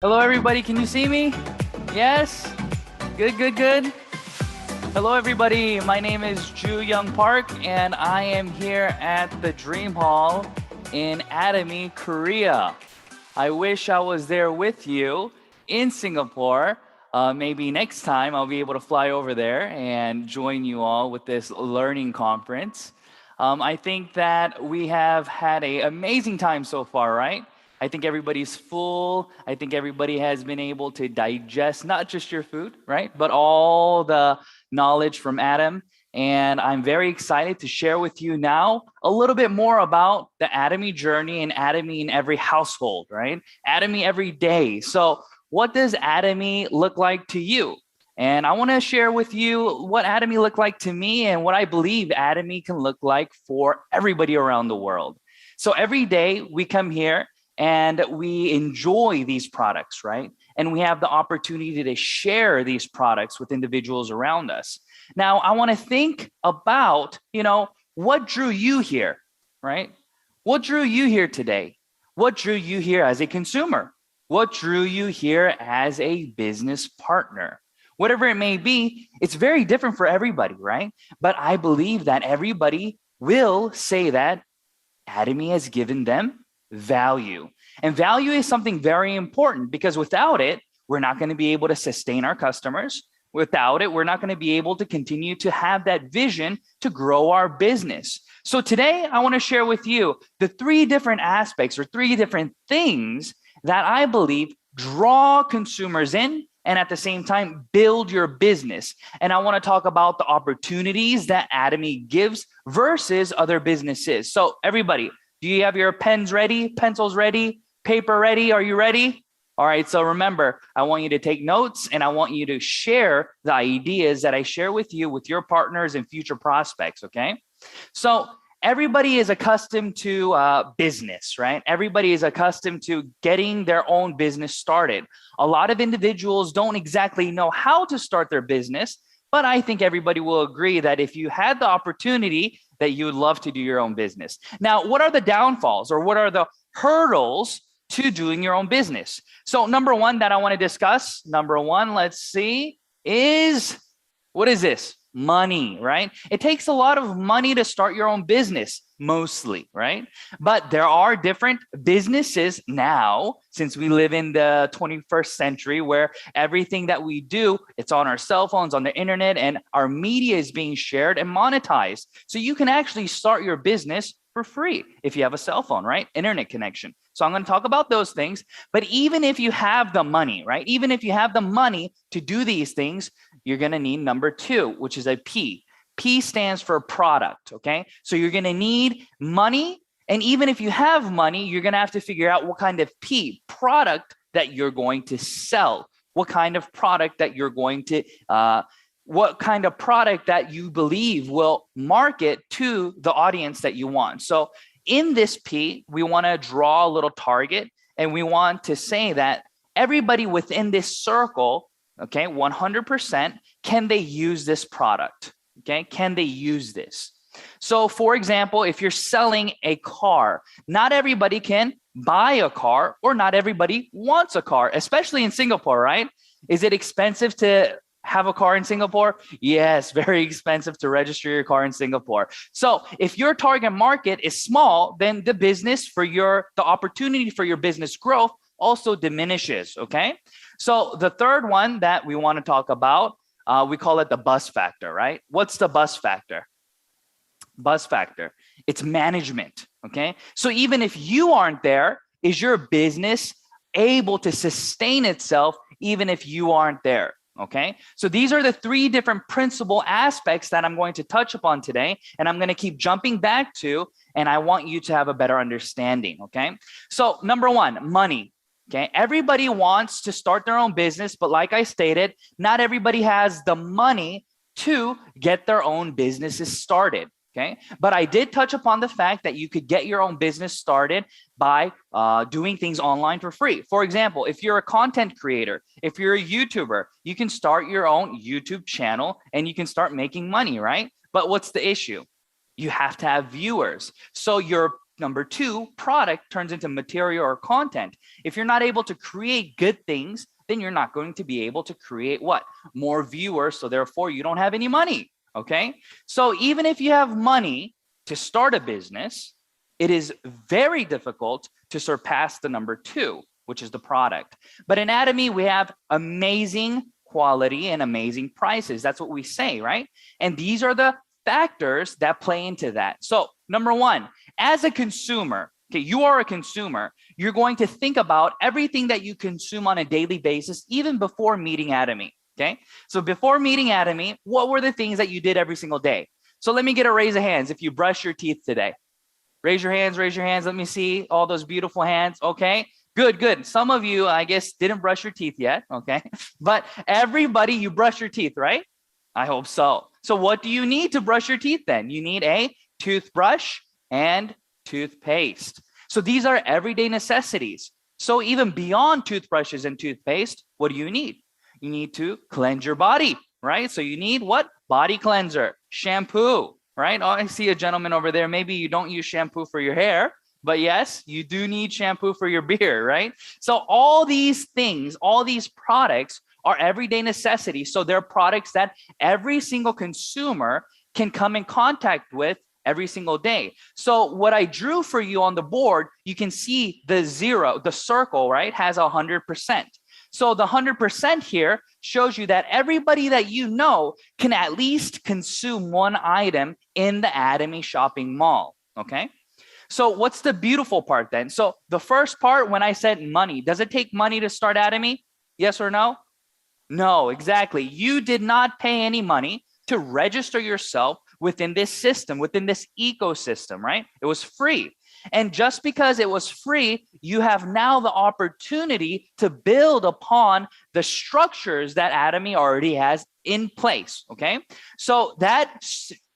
Hello, everybody. Can you see me? Yes? Good, good, good. Hello, everybody. My name is Ju Young Park, and I am here at the Dream Hall in Atomy, Korea. I wish I was there with you in Singapore. Maybe next time I'll be able to fly over there and join you all with this learning conference. I think that we have had an amazing time so far, right? I think everybody's full. I think everybody has been able to digest not just your food, right? But all the knowledge from Adam. And I'm very excited to share with you now a little bit more about the Atomy journey and Atomy in every household, right? Atomy every day. So, what does Atomy look like to you? And I want to share with you what Atomy looked like to me and what I believe Atomy can look like for everybody around the world. So, every day we come here and we enjoy these products, right? And we have the opportunity to share these products with individuals around us. Now, I want to think about, what drew you here, right? What drew you here today? What drew you here as a consumer? What drew you here as a business partner? Whatever it may be, it's very different for everybody, right? But I believe that everybody will say that Atomy has given them value. And value is something very important because without it, we're not going to be able to sustain our customers. Without it, we're not going to be able to continue to have that vision to grow our business. So today, I want to share with you the three different aspects or three different things that I believe draw consumers in and at the same time build your business. And I want to talk about the opportunities that Atomy gives versus other businesses. So everybody, do you have your pens ready, pencils ready, paper ready? Are you ready? All right, so remember, I want you to take notes and I want you to share the ideas that I share with you with your partners and future prospects, okay? So everybody is accustomed to business, right? Everybody is accustomed to getting their own business started. A lot of individuals don't exactly know how to start their business, but I think everybody will agree that if you had the opportunity, that you would love to do your own business. Now, what are the downfalls or what are the hurdles to doing your own business? So number one that I want to discuss, let's see, is what is this? Money, right? It takes a lot of money to start your own business, mostly, right? But there are different businesses now, since we live in the 21st century, where everything that we do, it's on our cell phones, on the internet, and our media is being shared and monetized. So you can actually start your business for free if you have a cell phone, right? Internet connection. So I'm going to talk about those things. But even if you have the money, right? Even if you have the money to do these things, you're going to need number two, which is a P. P stands for product, okay? So you're going to need money. And even if you have money, you're going to have to figure out what kind of product that you're going to sell, what kind of product that you're going to what kind of product that you believe will market to the audience that you want. So in this P, we want to draw a little target and we want to say that everybody within this circle, okay, 100%, can they use this product? Okay, can they use this? So for example, if you're selling a car, not everybody can buy a car or not everybody wants a car, especially in Singapore, right? Is it expensive to have a car in Singapore? Yes, very expensive to register your car in Singapore. So if your target market is small, then the opportunity for your business growth also diminishes, okay? So the third one that we want to talk about, we call it the bus factor, right? What's the bus factor? Bus factor, it's management, okay? So even if you aren't there, is your business able to sustain itself even if you aren't there? Okay, so these are the three different principal aspects that I'm going to touch upon today, and I'm going to keep jumping back to, and I want you to have a better understanding. Okay, so number one, money. Okay, everybody wants to start their own business, but like I stated, not everybody has the money to get their own businesses started. Okay, but I did touch upon the fact that you could get your own business started by doing things online for free. For example, if you're a content creator, if you're a YouTuber, you can start your own YouTube channel and you can start making money, right? But what's the issue? You have to have viewers. So your number two, product turns into material or content. If you're not able to create good things, then you're not going to be able to create what? More viewers. So therefore, you don't have any money. Okay. So even if you have money to start a business, it is very difficult to surpass the number two, which is the product. But in Atomy, we have amazing quality and amazing prices. That's what we say, right? And these are the factors that play into that. So number one, as a consumer, okay, you are a consumer, you're going to think about everything that you consume on a daily basis, even before meeting Atomy, okay? So before meeting Atomy, what were the things that you did every single day? So let me get a raise of hands if you brush your teeth today. Raise your hands, raise your hands. Let me see all those beautiful hands, okay? Good, good. Some of you, I guess, didn't brush your teeth yet, okay? But everybody, you brush your teeth, right? I hope so. So what do you need to brush your teeth then? You need a toothbrush and toothpaste. So these are everyday necessities. So even beyond toothbrushes and toothpaste, what do you need? You need to cleanse your body, right? So you need what? Body cleanser, shampoo, right? Oh, I see a gentleman over there. Maybe you don't use shampoo for your hair, but yes, you do need shampoo for your beard, right? So all these things, all these products are everyday necessities. So they're products that every single consumer can come in contact with every single day. So what I drew for you on the board, you can see the zero, the circle, right, has 100%. So the 100% here shows you that everybody that you know can at least consume one item in the Atomy shopping mall, okay? So what's the beautiful part then? So the first part, when I said money, does it take money to start Atomy? Yes or no? No, exactly. You did not pay any money to register yourself within this system, within this ecosystem, right? It was free. And just because it was free, you have now the opportunity to build upon the structures that Atomy already has in place, okay? So that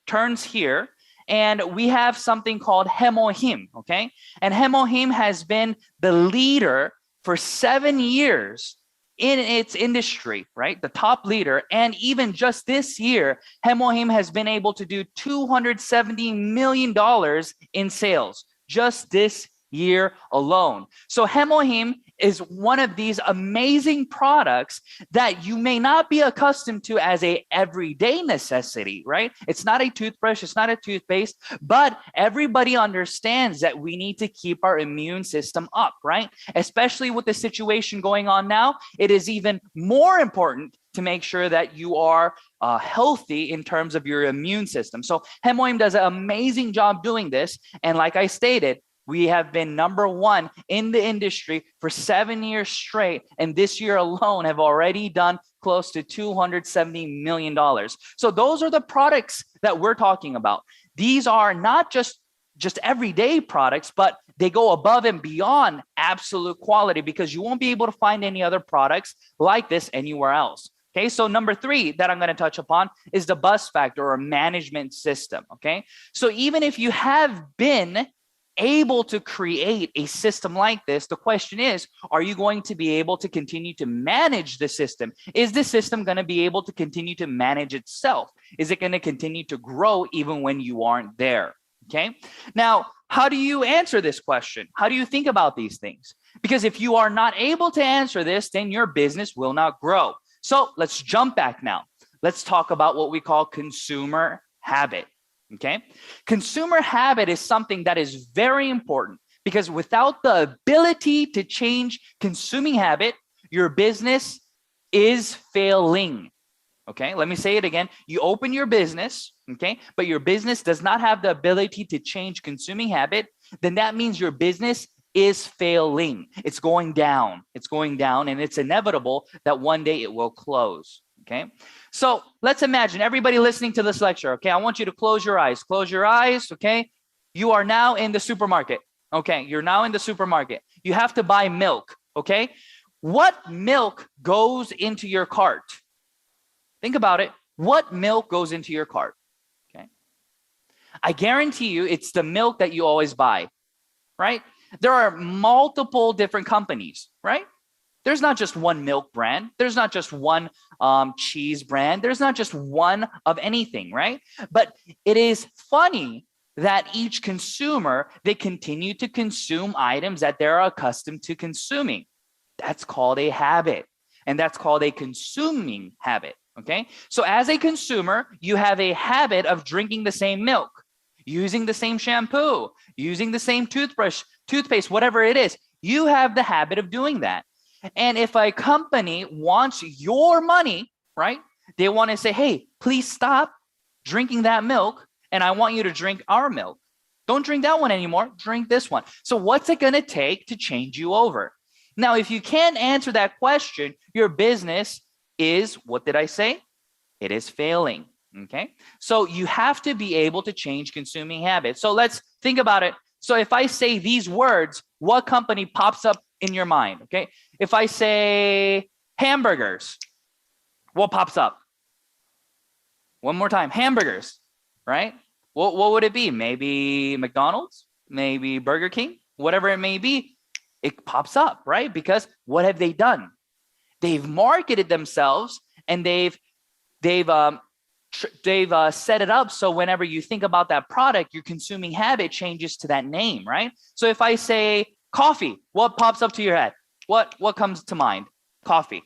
turns here, and we have something called Hemohim, okay? And Hemohim has been the leader for 7 years in its industry, right? The top leader. And even just this year, Hemohim has been able to do $270 million in sales just this year alone. So Hemohim is one of these amazing products that you may not be accustomed to as a everyday necessity, right? It's not a toothbrush, it's not a toothpaste, but everybody understands that we need to keep our immune system up, right? Especially with the situation going on now, it is even more important to make sure that you are healthy in terms of your immune system. So Hemohim does an amazing job doing this. And like I stated, we have been number one in the industry for 7 years straight. And this year alone have already done close to $270 million. So those are the products that we're talking about. These are not just everyday products, but they go above and beyond absolute quality, because you won't be able to find any other products like this anywhere else. Okay, so number three that I'm going to touch upon is the buzz factor or management system. Okay, so even if you have been able to create a system like this, the question is, are you going to be able to continue to manage the system? Is the system going to be able to continue to manage itself? Is it going to continue to grow even when you aren't there? Okay, now, how do you answer this question? How do you think about these things? Because if you are not able to answer this, then your business will not grow. So let's jump back now. Let's talk about what we call consumer habit. Okay, consumer habit is something that is very important, because without the ability to change consuming habit, your business is failing. Okay, let me say it again. You open your business, okay, but your business does not have the ability to change consuming habit, then that means your business is failing. It's going down. It's going down, and it's inevitable that one day it will close. Okay, so let's imagine everybody listening to this lecture. Okay, I want you to close your eyes. Close your eyes. Okay, you are now in the supermarket. Okay, you're now in the supermarket. You have to buy milk. Okay, what milk goes into your cart? Think about it. What milk goes into your cart? Okay, I guarantee you it's the milk that you always buy, right? There are multiple different companies, right? There's not just one milk brand. There's not just one cheese brand. There's not just one of anything, right? But it is funny that each consumer, they continue to consume items that they're accustomed to consuming. That's called a habit, and that's called a consuming habit, okay? So as a consumer, you have a habit of drinking the same milk, using the same shampoo, using the same toothbrush, toothpaste, whatever it is. You have the habit of doing that. And if a company wants your money, right? They want to say, hey, please stop drinking that milk, and I want you to drink our milk. Don't drink that one anymore, drink this one. So what's it going to take to change you over? Now, if you can't answer that question, your business is, what did I say? It is failing, okay? So you have to be able to change consuming habits. So let's think about it. So if I say these words, what company pops up in your mind, okay? If I say hamburgers, what pops up? One more time, hamburgers, right? What would it be? Maybe McDonald's, maybe Burger King, whatever it may be, it pops up, right? Because what have they done? They've marketed themselves, and they've set it up so whenever you think about that product, your consuming habit changes to that name, right? So if I say coffee, what pops up to your head? What comes to mind? Coffee,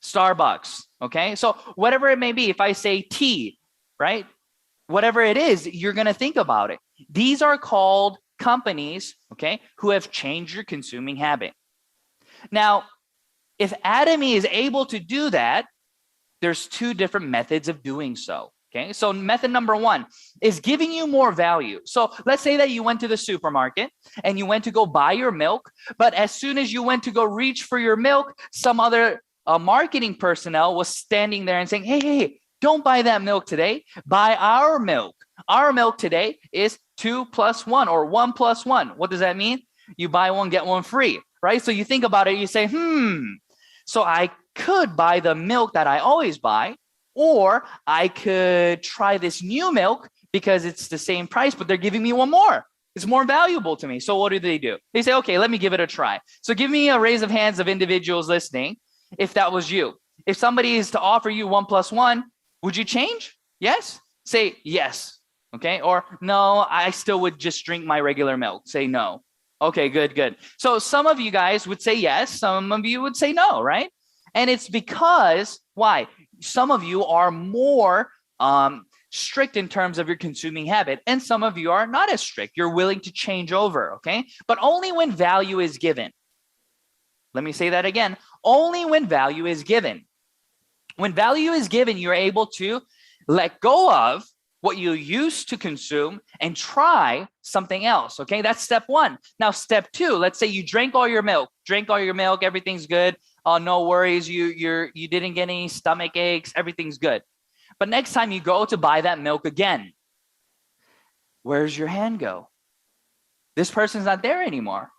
Starbucks, okay? So whatever it may be, if I say tea, right? Whatever it is, you're going to think about it. These are called companies, okay, who have changed your consuming habit. Now, if Atomy is able to do that, there's two different methods of doing so, okay? So method number one is giving you more value. So let's say that you went to the supermarket and you went to go buy your milk, but as soon as you went to go reach for your milk, some other marketing personnel was standing there and saying, hey, don't buy that milk today. Buy our milk. Our milk today is 2 + 1 or 1 + 1. What does that mean? You buy one, get one free, right? So you think about it, you say, so I could buy the milk that I always buy, or I could try this new milk because it's the same price, but they're giving me one more. It's more valuable to me. So what do? They say, okay, let me give it a try. So give me a raise of hands of individuals listening if that was you. If somebody is to offer you 1 + 1, would you change? Yes? Say yes, okay? Or no, I still would just drink my regular milk. Say no. Okay, good. So some of you guys would say yes, some of you would say no, right? And it's because, why? Some of you are more strict in terms of your consuming habit, and some of you are not as strict. You're willing to change over, okay? But only when value is given. Let me say that again. Only when value is given. When value is given, you're able to let go of what you used to consume and try something else, okay? That's step one. Now, step two, let's say you drank all your milk, everything's good. No worries, you didn't get any stomach aches, everything's good. But next time you go to buy that milk again, where's your hand go? This person's not there anymore.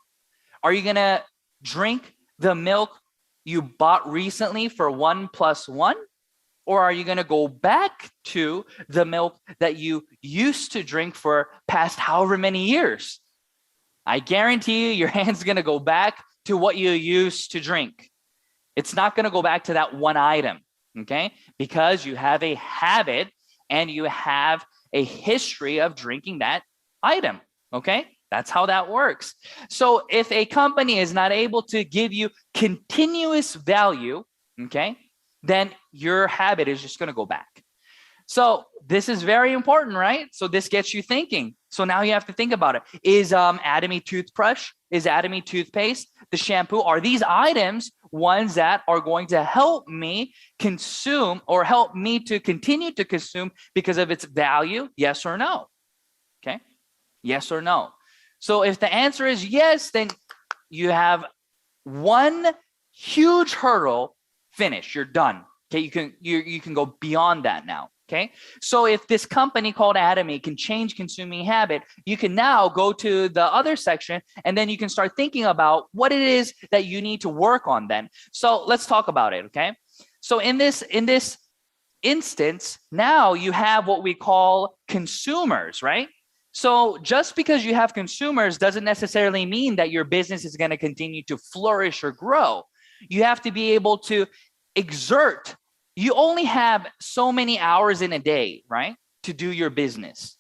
Are you gonna drink the milk you bought recently for 1 + 1? Or are you going to go back to the milk that you used to drink for past however many years? I guarantee you your hand's going to go back to what you used to drink. It's not going to go back to that one item, okay? Because you have a habit and you have a history of drinking that item, okay? That's how that works. So if a company is not able to give you continuous value, okay, then your habit is just going to go back. So this is very important, right? So this gets you thinking. So now you have to think about it. Is Atomy toothbrush, is Atomy toothpaste, the shampoo, are these items ones that are going to help me consume or help me to continue to consume because of its value? Yes or no? Okay, yes or no? So if the answer is yes, then you have one huge hurdle finished. You're done. Okay, you can go beyond that now. Okay, so if this company called Atomy can change consuming habit, you can now go to the other section and then you can start thinking about what it is that you need to work on then. So let's talk about it. Okay, so in this instance, now you have what we call consumers, right? So just because you have consumers doesn't necessarily mean that your business is going to continue to flourish or grow. You have to be able to exert. You only have so many hours in a day, right, to do your business.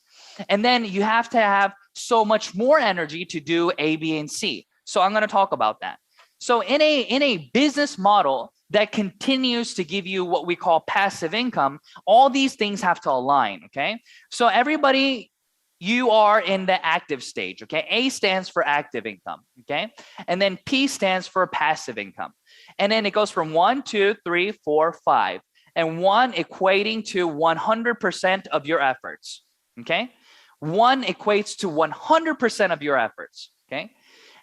And then you have to have so much more energy to do A, B, and C. So I'm going to talk about that. So in a business model that continues to give you what we call passive income, all these things have to align, okay? So everybody, you are in the active stage, okay? A stands for active income, okay? And then P stands for passive income. And then it goes from 1, 2, 3, 4, 5. And 1 equating to 100% of your efforts, okay? 1 equates to 100% of your efforts, okay?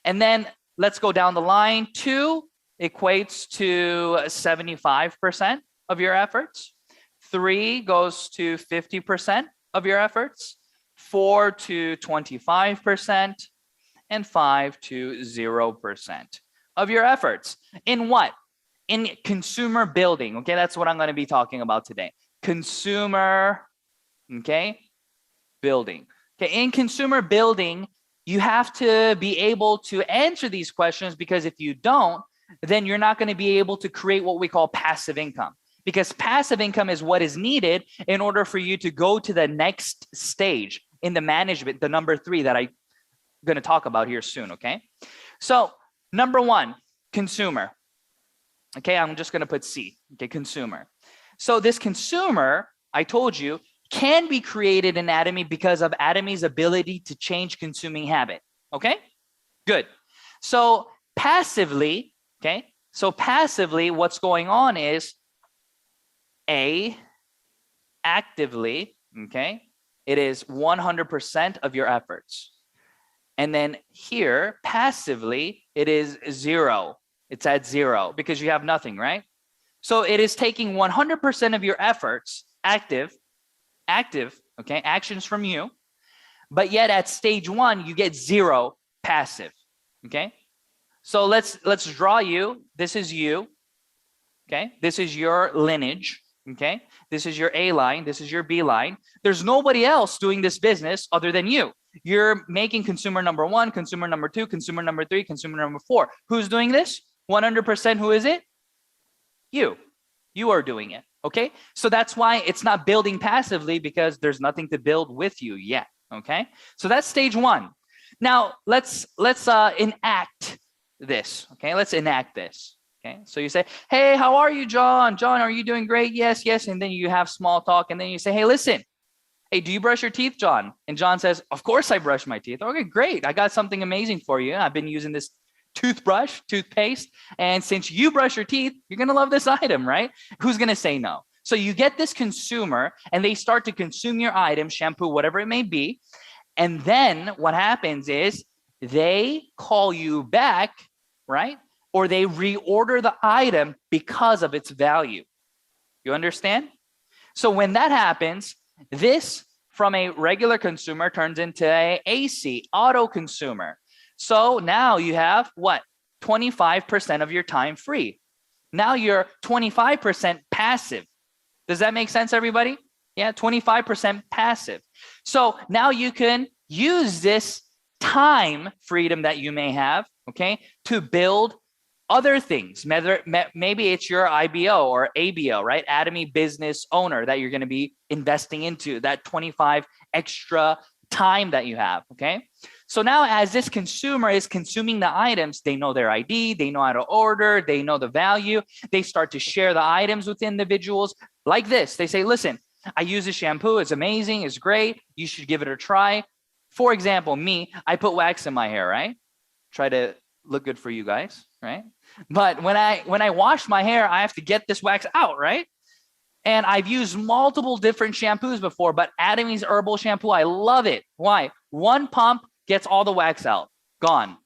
And then let's go down the line. 2 equates to 75% of your efforts. 3 goes to 50% of your efforts. 4 to 25%. And 5 to 0% of your efforts. In what? In consumer building, okay? That's what I'm going to be talking about today. Consumer, okay, building. Okay, in consumer building, you have to be able to answer these questions, because if you don't, then you're not going to be able to create what we call passive income, because passive income is what is needed in order for you to go to the next stage in the management, the number 3 that I'm going to talk about here soon, okay? So number 1, consumer. Okay, I'm just going to put C, okay, consumer. So this consumer, I told you, can be created in Atomy because of Atomy's ability to change consuming habit, okay? Good. So passively, okay, so passively what's going on is A, actively, okay, it is 100% of your efforts. And then here, passively, it is 0. It's at 0 because you have nothing, right? So it is taking 100% of your efforts, active, okay, actions from you, but yet at stage 1, you get 0 passive, okay? So let's draw you. This is you, okay? This is your lineage, okay? This is your A line. This is your B line. There's nobody else doing this business other than you. You're making consumer number 1, consumer number 2, consumer number 3, consumer number 4. Who's doing this? 100%, who is it? You. You are doing it, okay? So that's why it's not building passively, because there's nothing to build with you yet, okay? So that's stage 1. Now, let's enact this, okay? Let's enact this, okay? So you say, hey, how are you, John? John, are you doing great? Yes, yes. And then you have small talk, and then you say, hey, listen, hey, do you brush your teeth, John? And John says, of course I brush my teeth. Okay, great. I got something amazing for you. I've been using this toothbrush, toothpaste, and since you brush your teeth, you're going to love this item, right? Who's going to say no? So you get this consumer, and they start to consume your item, shampoo, whatever it may be. And then what happens is they call you back, right? Or they reorder the item because of its value. You understand? So when that happens, this from a regular consumer turns into a AC, auto consumer. So now you have what? 25% of your time free. Now you're 25% passive. Does that make sense, everybody? Yeah, 25% passive. So now you can use this time freedom that you may have, okay, to build other things. Maybe it's your IBO or ABO, right? Atomy business owner that you're going to be investing into, that 25 extra time that you have, okay? So now as this consumer is consuming the items, they know their ID, they know how to order, they know the value, they start to share the items with individuals like this. They say, listen, I use this shampoo, it's amazing, it's great, you should give it a try. For example, me, I put wax in my hair, right? Try to look good for you guys, right? But when I wash my hair, I have to get this wax out, right? And I've used multiple different shampoos before, but Atomy's herbal shampoo, I love it. Why? One pump gets all the wax out, gone,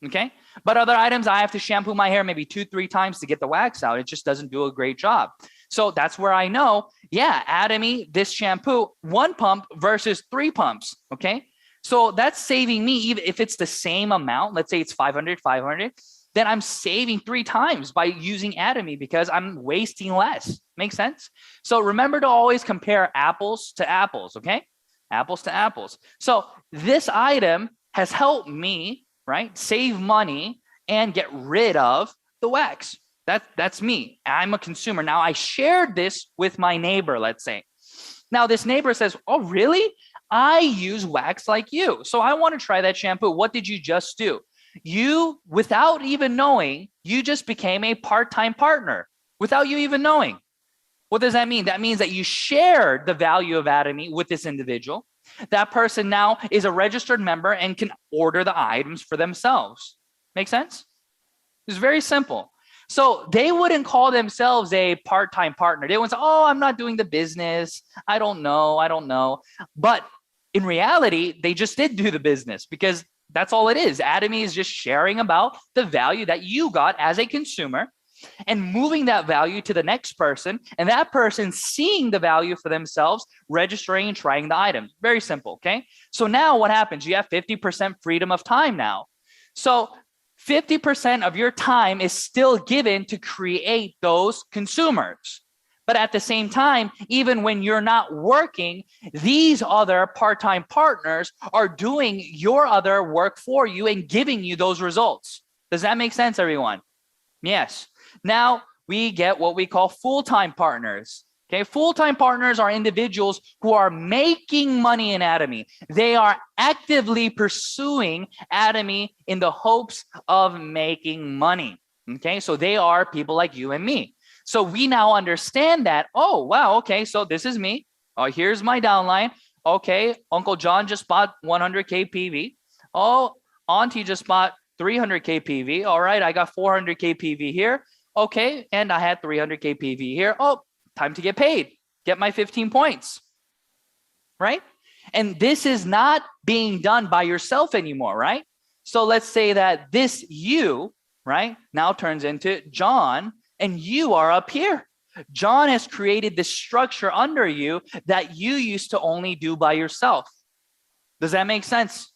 okay? But other items, I have to shampoo my hair maybe 2-3 times to get the wax out. It just doesn't do a great job. So that's where I know, yeah, Atomy, this shampoo, 1 pump versus 3 pumps, okay? So that's saving me, even if it's the same amount, let's say it's 500, then I'm saving 3 times by using Atomy because I'm wasting less. Make sense? So remember to always compare apples to apples, okay? Apples to apples. So this item has helped me, right, save money and get rid of the wax. That's me. I'm a consumer. Now I shared this with my neighbor, let's say. Now this neighbor says, oh, really? I use wax like you. So I want to try that shampoo. What did you just do? You, without even knowing, you just became a part-time partner without you even knowing. What does that mean? That means that you shared the value of Atomy with this individual. That person now is a registered member and can order the items for themselves. Make sense? It's very simple. So they wouldn't call themselves a part-time partner. They wouldn't say, oh, I'm not doing the business. I don't know. But in reality, they just did do the business because that's all it is. Atomy is just sharing about the value that you got as a consumer and moving that value to the next person, and that person seeing the value for themselves, registering and trying the items. Very simple, okay? So now what happens? You have 50% freedom of time now. So 50% of your time is still given to create those consumers. But at the same time, even when you're not working, these other part-time partners are doing your other work for you and giving you those results. Does that make sense, everyone? Yes. Now we get what we call full-time partners. Okay, full-time partners are individuals who are making money in Atomy. They are actively pursuing Atomy in the hopes of making money. Okay, so they are people like you and me. So we now understand that, oh, wow, okay, so this is me. Oh, here's my downline. Okay, Uncle John just bought 100K PV. Oh, Auntie just bought 300K PV. All right, I got 400K PV here. Okay, and I had 300K PV here. Oh, time to get paid. Get my 15 points, right? And this is not being done by yourself anymore, right? So let's say that this you, right, now turns into John, and you are up here. John has created this structure under you that you used to only do by yourself. Does that make sense?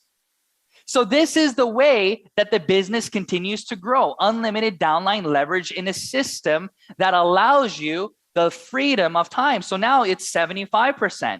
So this is the way that the business continues to grow. Unlimited downline leverage in a system that allows you the freedom of time. So now it's 75%.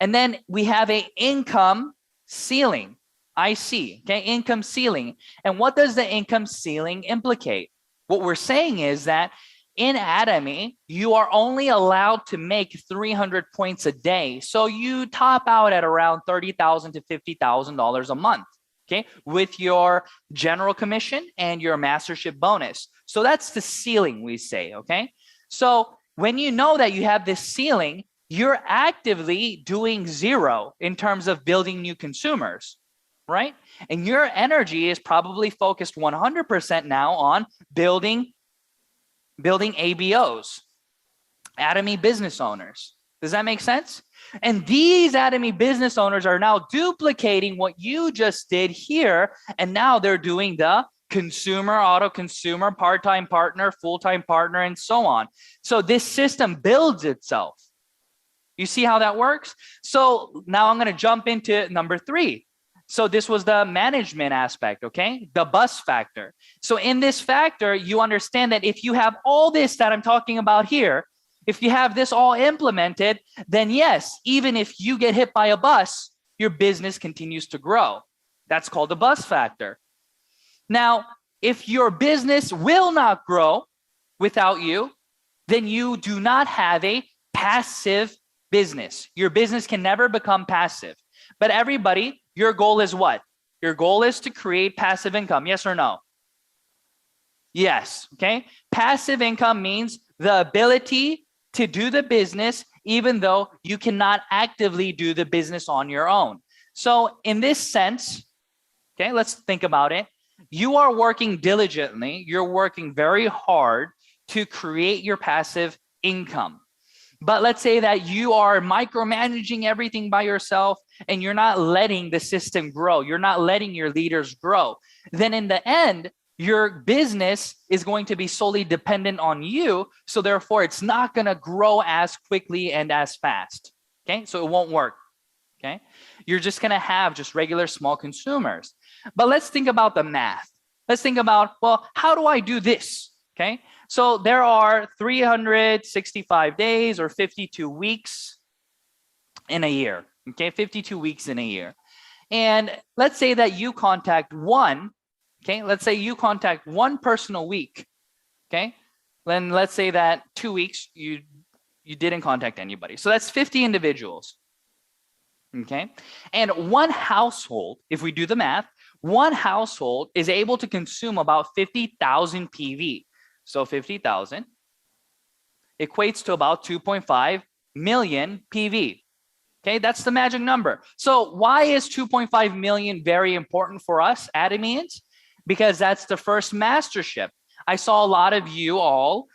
And then we have an income ceiling, IC, okay, income ceiling. And what does the income ceiling implicate? What we're saying is that in Atomy, you are only allowed to make 300 points a day. So you top out at around $30,000 to $50,000 a month, okay, with your general commission and your mastership bonus. So that's the ceiling, we say, okay? So when you know that you have this ceiling, you're actively doing zero in terms of building new consumers, right? And your energy is probably focused 100% now on building ABOs, Atomy business owners. Does that make sense? And these Atomy business owners are now duplicating what you just did here, and now they're doing the consumer, auto consumer, part-time partner, full-time partner, and so on. So this system builds itself. You see how that works? So now I'm going to jump into number 3. So this was the management aspect, okay? The bus factor. So in this factor, you understand that if you have all this that I'm talking about here, if you have this all implemented, then yes, even if you get hit by a bus, your business continues to grow. That's called the bus factor. Now, if your business will not grow without you, then you do not have a passive business. Your business can never become passive. But everybody, your goal is what? Your goal is to create passive income, yes or no? Yes, okay? Passive income means the ability to do the business even though you cannot actively do the business on your own. So in this sense, okay, let's think about it. You are working diligently, you're working very hard to create your passive income. But let's say that you are micromanaging everything by yourself and you're not letting the system grow. You're not letting your leaders grow. Then in the end, your business is going to be solely dependent on you. So therefore, it's not going to grow as quickly and as fast. Okay, so it won't work. Okay, you're just going to have just regular small consumers. But let's think about the math. Let's think about, well, how do I do this? Okay, so there are 365 days or 52 weeks in a year. Okay, 52 weeks in a year. And let's say that you contact one, okay, let's say you contact one person a week. Okay, then let's say that 2 weeks you didn't contact anybody. So that's 50 individuals. Okay. And one household, if we do the math, one household is able to consume about 50,000 PV. So 50,000 equates to about 2.5 million PV. Okay, that's the magic number. So why is 2.5 million very important for us, Atomians? Because that's the first mastership. I saw a lot of you all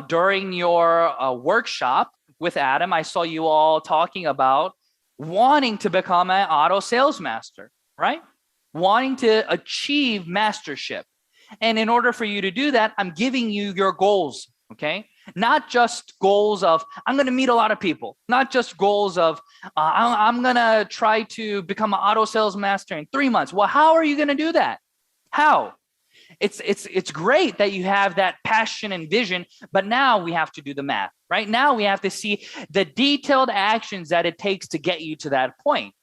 during your workshop with Adam. I saw you all talking about wanting to become an auto sales master, right? Wanting to achieve mastership. And in order for you to do that, I'm giving you your goals, okay? Not just goals of, I'm going to meet a lot of people, not just goals of, I'm going to try to become an auto sales master in 3 months. Well, how are you going to do that? How? It's great that you have that passion and vision, but now we have to do the math. Right now, we have to see the detailed actions that it takes to get you to that point.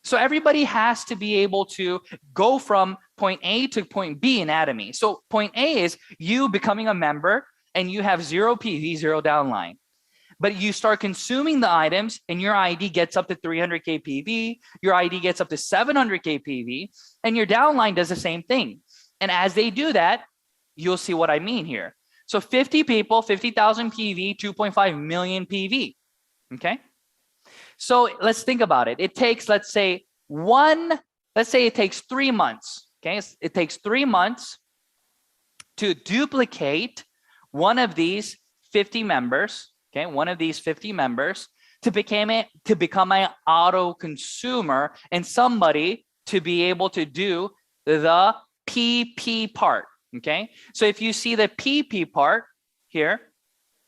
So everybody has to be able to go from point A to point B in Atomy. So point A is you becoming a member and you have 0 PV, 0 downline. But you start consuming the items and your ID gets up to 300K PV, your ID gets up to 700K PV, and your downline does the same thing. And as they do that, you'll see what I mean here. So 50 people, 50,000 PV, 2.5 million PV, okay? So let's think about it. It takes, let's say it takes 3 months, okay? It takes 3 months to duplicate one of these 50 members, okay? One of these 50 members to become an auto consumer and somebody to be able to do the PP part, okay? So if you see the PP part here,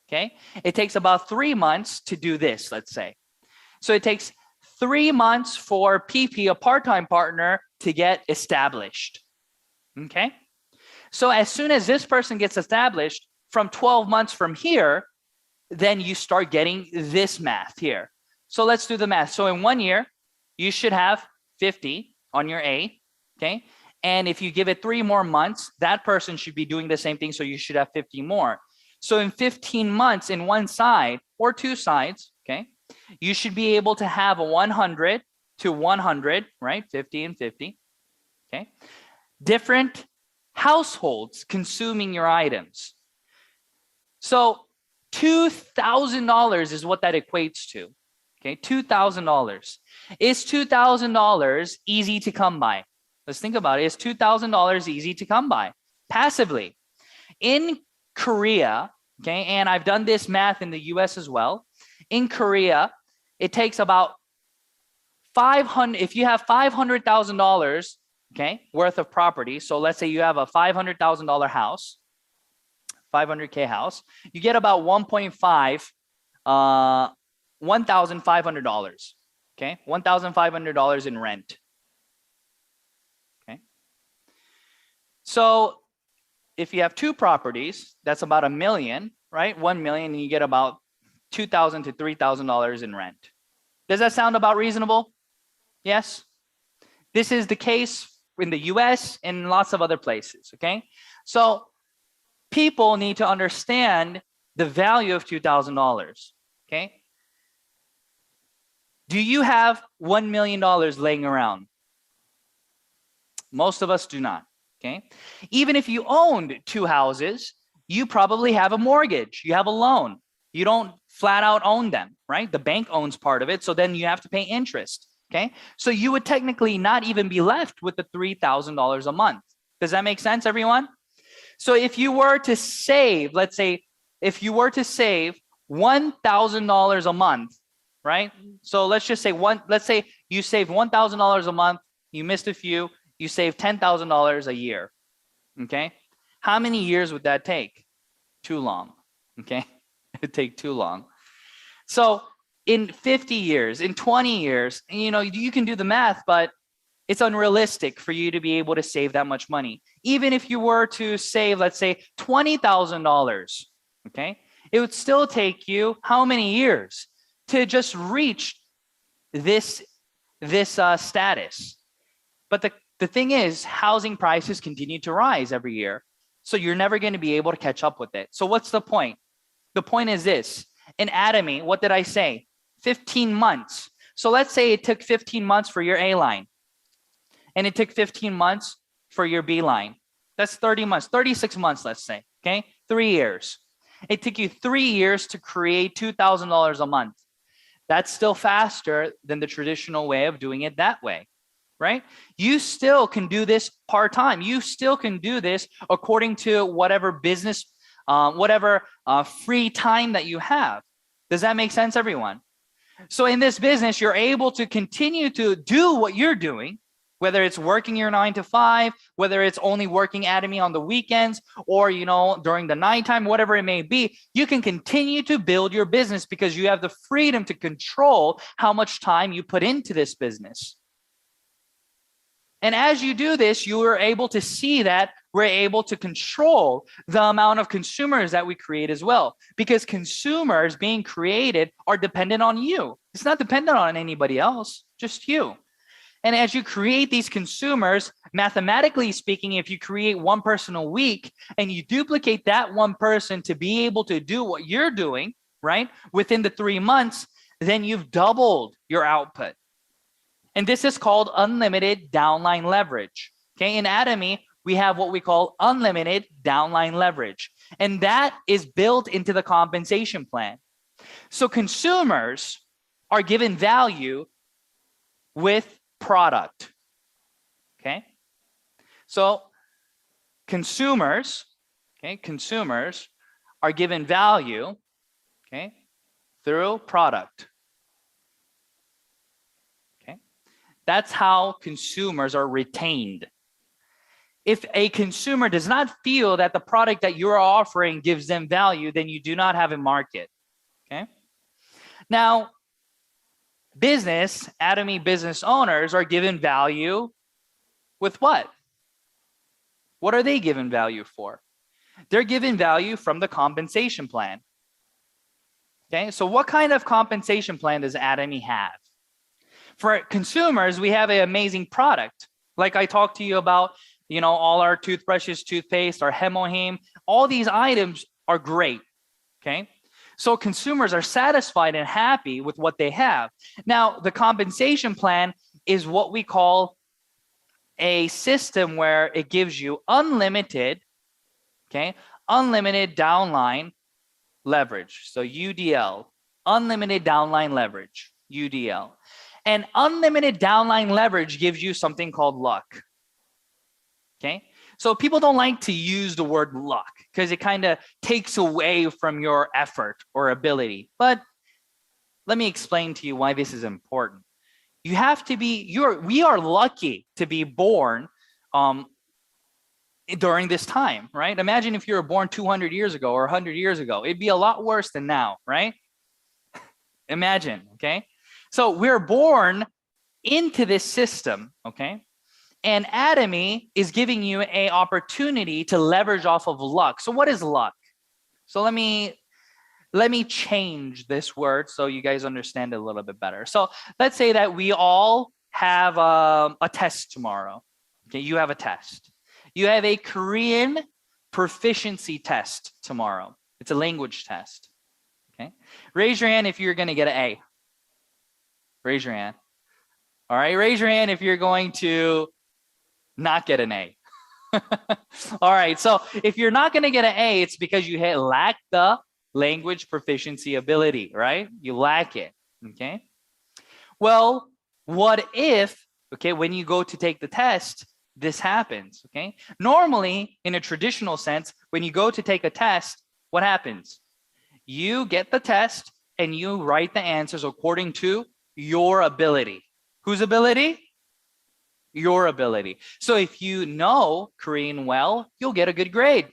okay, it takes about 3 months to do this, let's say. So it takes 3 months for PP, a part-time partner, to get established, okay? So as soon as this person gets established, from 12 months from here, then you start getting this math here. So let's do the math. So in 1 year, you should have 50 on your A, okay? And if you give it 3 more months, that person should be doing the same thing, so you should have 50 more. So in 15 months in one side or 2 sides, okay, you should be able to have a 100 to 100, right? 50 and 50, okay? Different households consuming your items. So $2,000 is what that equates to, okay? $2,000. Is $2,000 easy to come by? Let's think about it. Is $2,000 easy to come by? Passively. In Korea, okay, and I've done this math in the US as well. In Korea, it takes about 500, if you have $500,000, okay, worth of property. So let's say you have a $500,000 house, 500K house, you get about $1,500, okay, $1,500 in rent. Okay. So if you have 2 properties, that's about $1 million, right? 1 million, and you get about $2,000 to $3,000 in rent. Does that sound about reasonable? Yes. This is the case in the US and lots of other places, okay? So people need to understand the value of $2,000, okay? Do you have $1 million laying around? Most of us do not, okay? Even if you owned 2 houses, you probably have a mortgage, you have a loan. You don't flat out own them, right? The bank owns part of it, so then you have to pay interest, okay? So you would technically not even be left with the $3,000 a month. Does that make sense, everyone? So if you were to save, let's say, if you were to save $1,000 a month, right? So let's just say let's say you save $1,000 a month, you missed a few, you save $10,000 a year, okay? How many years would that take? Too long, okay? It'd take too long. So in 50 years, in 20 years, you know, you can do the math, but it's unrealistic for you to be able to save that much money. Even if you were to save, let's say, $20,000, okay, it would still take you how many years to just reach this status? But the thing is, housing prices continue to rise every year, so you're never going to be able to catch up with it. So what's the point? The point is this: in Atomy, what did I say? 15 months. So let's say it took 15 months for your A line, and it took 15 months for your B line. That's 30 months, 36 months, let's say, okay? 3 years. It took you 3 years to create $2,000 a month. That's still faster than the traditional way of doing it that way, right? You still can do this part-time. You still can do this according to whatever business, whatever free time that you have. Does that make sense, everyone? So in this business, you're able to continue to do what you're doing, whether it's working your 9 to 5, whether it's only working Atomy on the weekends, or during the nighttime, whatever it may be. You can continue to build your business because you have the freedom to control how much time you put into this business. And as you do this, you are able to see that we're able to control the amount of consumers that we create as well, because consumers being created are dependent on you. It's not dependent on anybody else, just you. And as you create these consumers, mathematically speaking, if you create one person a week and you duplicate that one person to be able to do what you're doing, right, within the 3 months, then you've doubled your output. And this is called unlimited downline leverage. Okay, in Atomy, we have what we call unlimited downline leverage. And that is built into the compensation plan. So consumers are given value with product. Okay, so consumers are given value, okay, through product. Okay, that's how consumers are retained. If a consumer does not feel that the product that you're offering gives them value, then you do not have a market. Okay, now Atomy business owners are given value with what? What are they given value for? They're given value from the compensation plan. Okay, so what kind of compensation plan does Atomy have? For consumers, we have an amazing product. Like I talked to you about, all our toothbrushes, toothpaste, our Hemohim, all these items are great. Okay. So consumers are satisfied and happy with what they have. Now, the compensation plan is what we call a system where it gives you unlimited downline leverage. So UDL, unlimited downline leverage, UDL. And unlimited downline leverage gives you something called luck. Okay. So people don't like to use the word luck because it kind of takes away from your effort or ability. But let me explain to you why this is important. You have to be, we are lucky to be born during this time, right? Imagine if you were born 200 years ago or 100 years ago. It'd be a lot worse than now, right? Imagine, okay? So we're born into this system, okay? And Atomy is giving you an opportunity to leverage off of luck. So what is luck? So let me change this word so you guys understand it a little bit better. So let's say that we all have a test tomorrow. Okay, you have a test. You have a Korean proficiency test tomorrow. It's a language test. Okay, raise your hand if you're going to get an A. Raise your hand. All right, raise your hand if you're going to not get an A. All right, so if you're not going to get an A, it's because you lack the language proficiency ability, right? You lack it, okay? Well, what if, okay, when you go to take the test, this happens, okay? Normally, in a traditional sense, when you go to take a test, what happens? You get the test and you write the answers according to your ability. Whose ability? Your ability. So if you know Korean well, you'll get a good grade.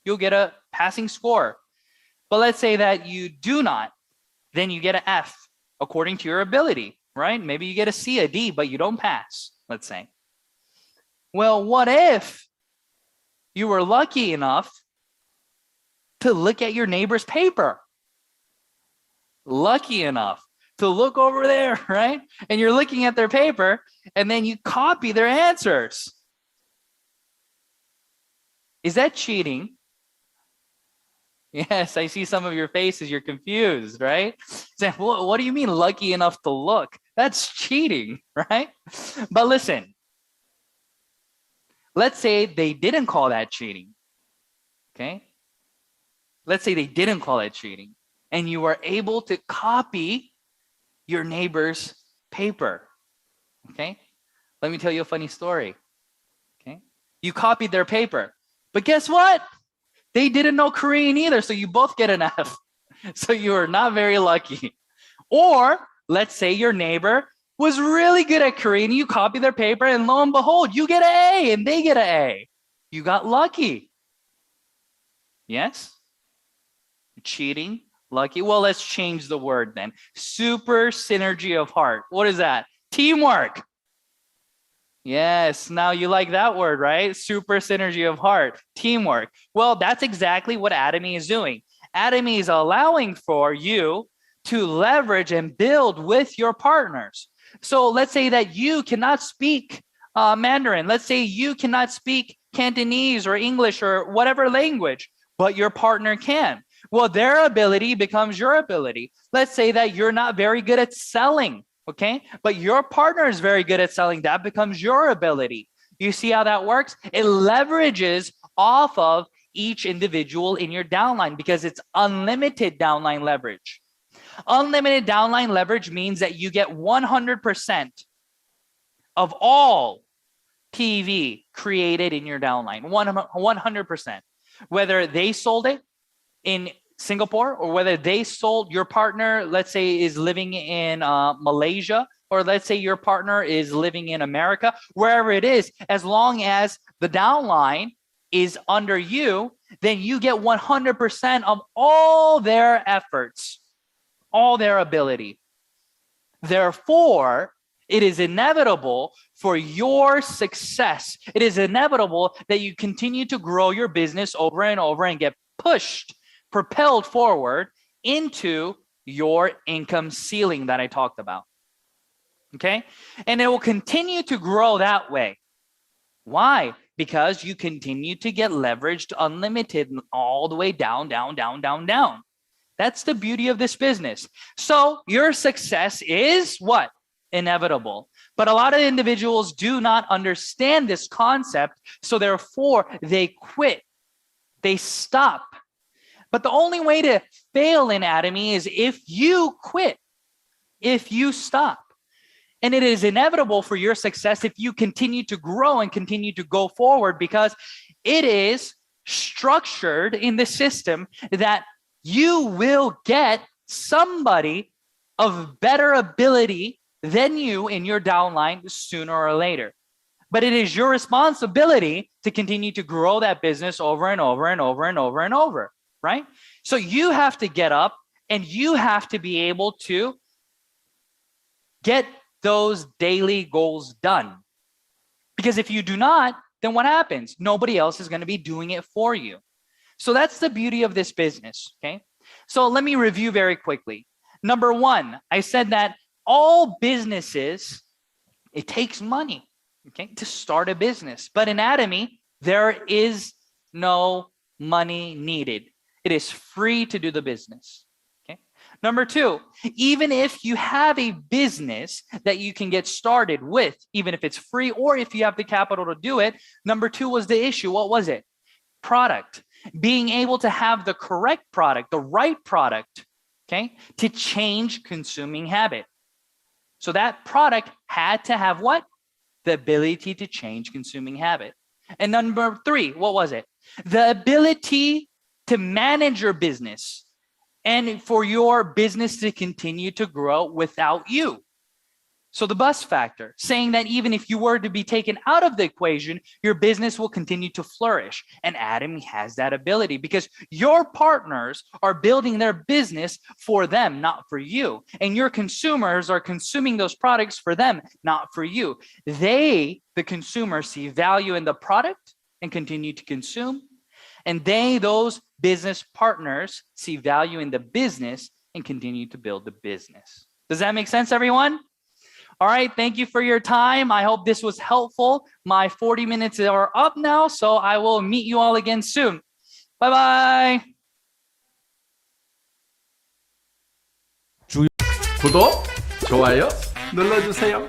You'll get a passing score. But let's say that you do not, then you get an F according to your ability, right? Maybe you get a C, a D, but you don't pass, let's say. Well, what if you were lucky enough to look at your neighbor's paper? Lucky enough to look over there, right? And you're looking at their paper and then you copy their answers. Is that cheating? Yes, I see some of your faces. You're confused, right? Saying, what do you mean lucky enough to look? That's cheating, right? But listen, let's say they didn't call that cheating, okay? Let's say they didn't call it cheating and you were able to copy your neighbor's paper, okay? Let me tell you a funny story, okay? You copied their paper, but guess what? They didn't know Korean either, so you both get an F. So you are not very lucky. Or let's say your neighbor was really good at Korean, you copy their paper, and lo and behold, you get an A and they get an A. You got lucky. Yes? Cheating, lucky. Well, let's change the word then. Super synergy of heart. What is that? Teamwork. Yes, now you like that word, right? Super synergy of heart, teamwork. Well, that's exactly what Atomy is doing. Atomy is allowing for you to leverage and build with your partners. So let's say that you cannot speak Mandarin. Let's say you cannot speak Cantonese or English or whatever language, but your partner can. Well, their ability becomes your ability. Let's say that you're not very good at selling. Okay, but your partner is very good at selling. That becomes your ability. You see how that works? It leverages off of each individual in your downline because it's unlimited downline leverage. Unlimited downline leverage means that you get 100% of all PV created in your downline, 100%. Whether they sold it in Singapore or whether they sold, your partner, let's say, is living in Malaysia, or let's say your partner is living in America, wherever it is, as long as the downline is under you, then you get 100% of all their efforts, all their ability. Therefore, it is inevitable for your success. It is inevitable that you continue to grow your business over and over and get pushed, propelled forward into your income ceiling that I talked about. Okay? And it will continue to grow that way. Why? Because you continue to get leveraged unlimited all the way down, down, down, down, down. That's the beauty of this business. So your success is what? Inevitable. But a lot of individuals do not understand this concept. So therefore, they quit. They stop. But the only way to fail in Atomy is if you quit, if you stop. And it is inevitable for your success if you continue to grow and continue to go forward, because it is structured in the system that you will get somebody of better ability than you in your downline sooner or later. But it is your responsibility to continue to grow that business over and over and over and over and over. Right? So you have to get up and you have to be able to get those daily goals done. Because if you do not, then what happens? Nobody else is going to be doing it for you. So that's the beauty of this business. Okay. So let me review very quickly. Number one, I said that all businesses, it takes money, okay, to start a business. But in Atomy, there is no money needed. It is free to do the business. Okay. Number two, even if you have a business that you can get started with, even if it's free or if you have the capital to do it, number two was the issue. What was it? Product. Being able to have the correct product, the right product, okay, to change consuming habit. So that product had to have what? The ability to change consuming habit. And number three, what was it? The ability to manage your business and for your business to continue to grow without you. So the bus factor, saying that even if you were to be taken out of the equation, your business will continue to flourish. And Atomy has that ability because your partners are building their business for them, not for you. And your consumers are consuming those products for them, not for you. They, the consumer, see value in the product and continue to consume. And they, those business partners, see value in the business and continue to build the business. Does that make sense, everyone? All right, thank you for your time. I hope this was helpful. My 40 minutes are up now, so I will meet you all again soon. Bye-bye. 구독, 좋아요 눌러주세요.